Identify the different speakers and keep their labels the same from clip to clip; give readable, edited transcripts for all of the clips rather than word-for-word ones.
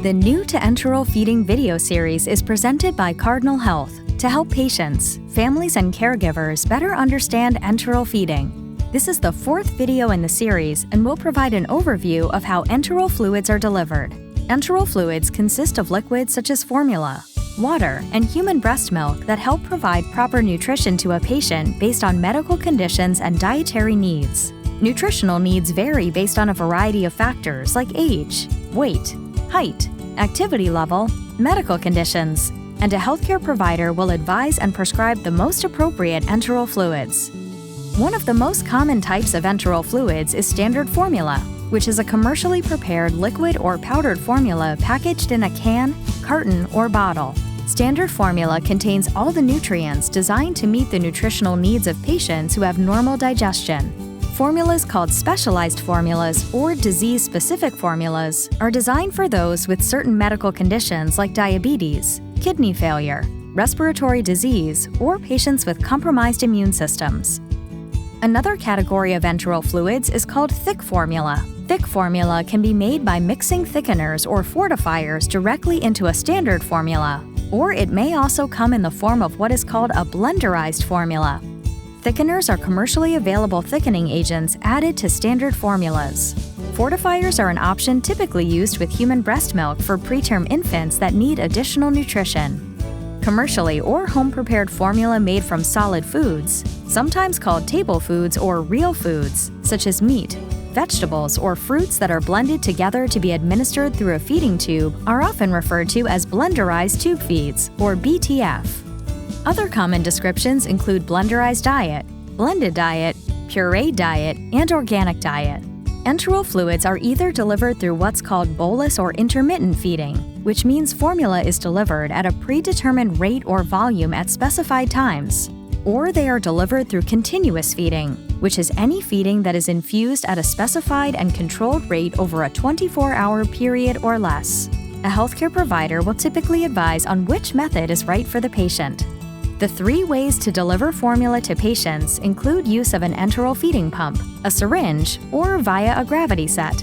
Speaker 1: The new to Enteral Feeding video series is presented by Cardinal Health to help patients, families, and caregivers better understand enteral feeding. This is the fourth video in the series and will provide an overview of how enteral fluids are delivered. Enteral fluids consist of liquids such as formula, water, and human breast milk that help provide proper nutrition to a patient based on medical conditions and dietary needs. Nutritional needs vary based on a variety of factors like age, weight, height, activity level, medical conditions, and a healthcare provider will advise and prescribe the most appropriate enteral fluids. One of the most common types of enteral fluids is standard formula, which is a commercially prepared liquid or powdered formula packaged in a can, carton, or bottle. Standard formula contains all the nutrients designed to meet the nutritional needs of patients who have normal digestion. Formulas called specialized formulas or disease-specific formulas are designed for those with certain medical conditions like diabetes, kidney failure, respiratory disease, or patients with compromised immune systems. Another category of enteral fluids is called thick formula. Thick formula can be made by mixing thickeners or fortifiers directly into a standard formula, or it may also come in the form of what is called a blenderized formula. Thickeners are commercially available thickening agents added to standard formulas. Fortifiers are an option typically used with human breast milk for preterm infants that need additional nutrition. Commercially or home-prepared formula made from solid foods, sometimes called table foods or real foods, such as meat, vegetables, or fruits that are blended together to be administered through a feeding tube are often referred to as blenderized tube feeds, or BTF. Other common descriptions include blenderized diet, blended diet, pureed diet, and organic diet. Enteral fluids are either delivered through what's called bolus or intermittent feeding, which means formula is delivered at a predetermined rate or volume at specified times, or they are delivered through continuous feeding, which is any feeding that is infused at a specified and controlled rate over a 24-hour period or less. A healthcare provider will typically advise on which method is right for the patient. The three ways to deliver formula to patients include use of an enteral feeding pump, a syringe, or via a gravity set.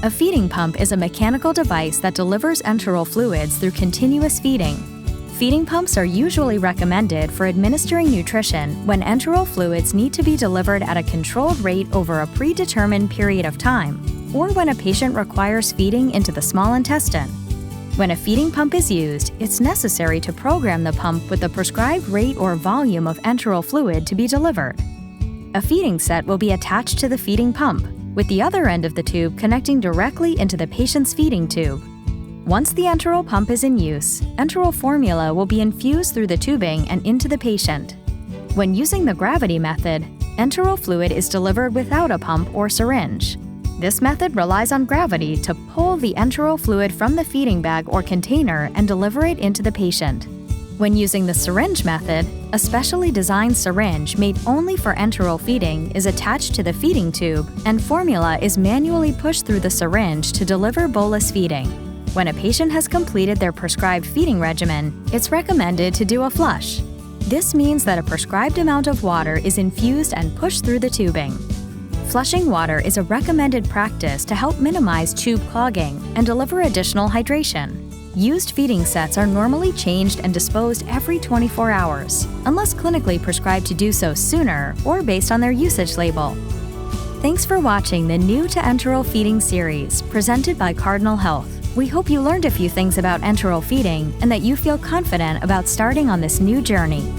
Speaker 1: A feeding pump is a mechanical device that delivers enteral fluids through continuous feeding. Feeding pumps are usually recommended for administering nutrition when enteral fluids need to be delivered at a controlled rate over a predetermined period of time, or when a patient requires feeding into the small intestine. When a feeding pump is used, it's necessary to program the pump with the prescribed rate or volume of enteral fluid to be delivered. A feeding set will be attached to the feeding pump, with the other end of the tube connecting directly into the patient's feeding tube. Once the enteral pump is in use, enteral formula will be infused through the tubing and into the patient. When using the gravity method, enteral fluid is delivered without a pump or syringe. This method relies on gravity to pull the enteral fluid from the feeding bag or container and deliver it into the patient. When using the syringe method, a specially designed syringe made only for enteral feeding is attached to the feeding tube, and formula is manually pushed through the syringe to deliver bolus feeding. When a patient has completed their prescribed feeding regimen, it's recommended to do a flush. This means that a prescribed amount of water is infused and pushed through the tubing. Flushing water is a recommended practice to help minimize tube clogging and deliver additional hydration. Used feeding sets are normally changed and disposed every 24 hours, unless clinically prescribed to do so sooner or based on their usage label. Thanks for watching the new to enteral feeding series presented by Cardinal Health. We hope you learned a few things about enteral feeding and that you feel confident about starting on this new journey.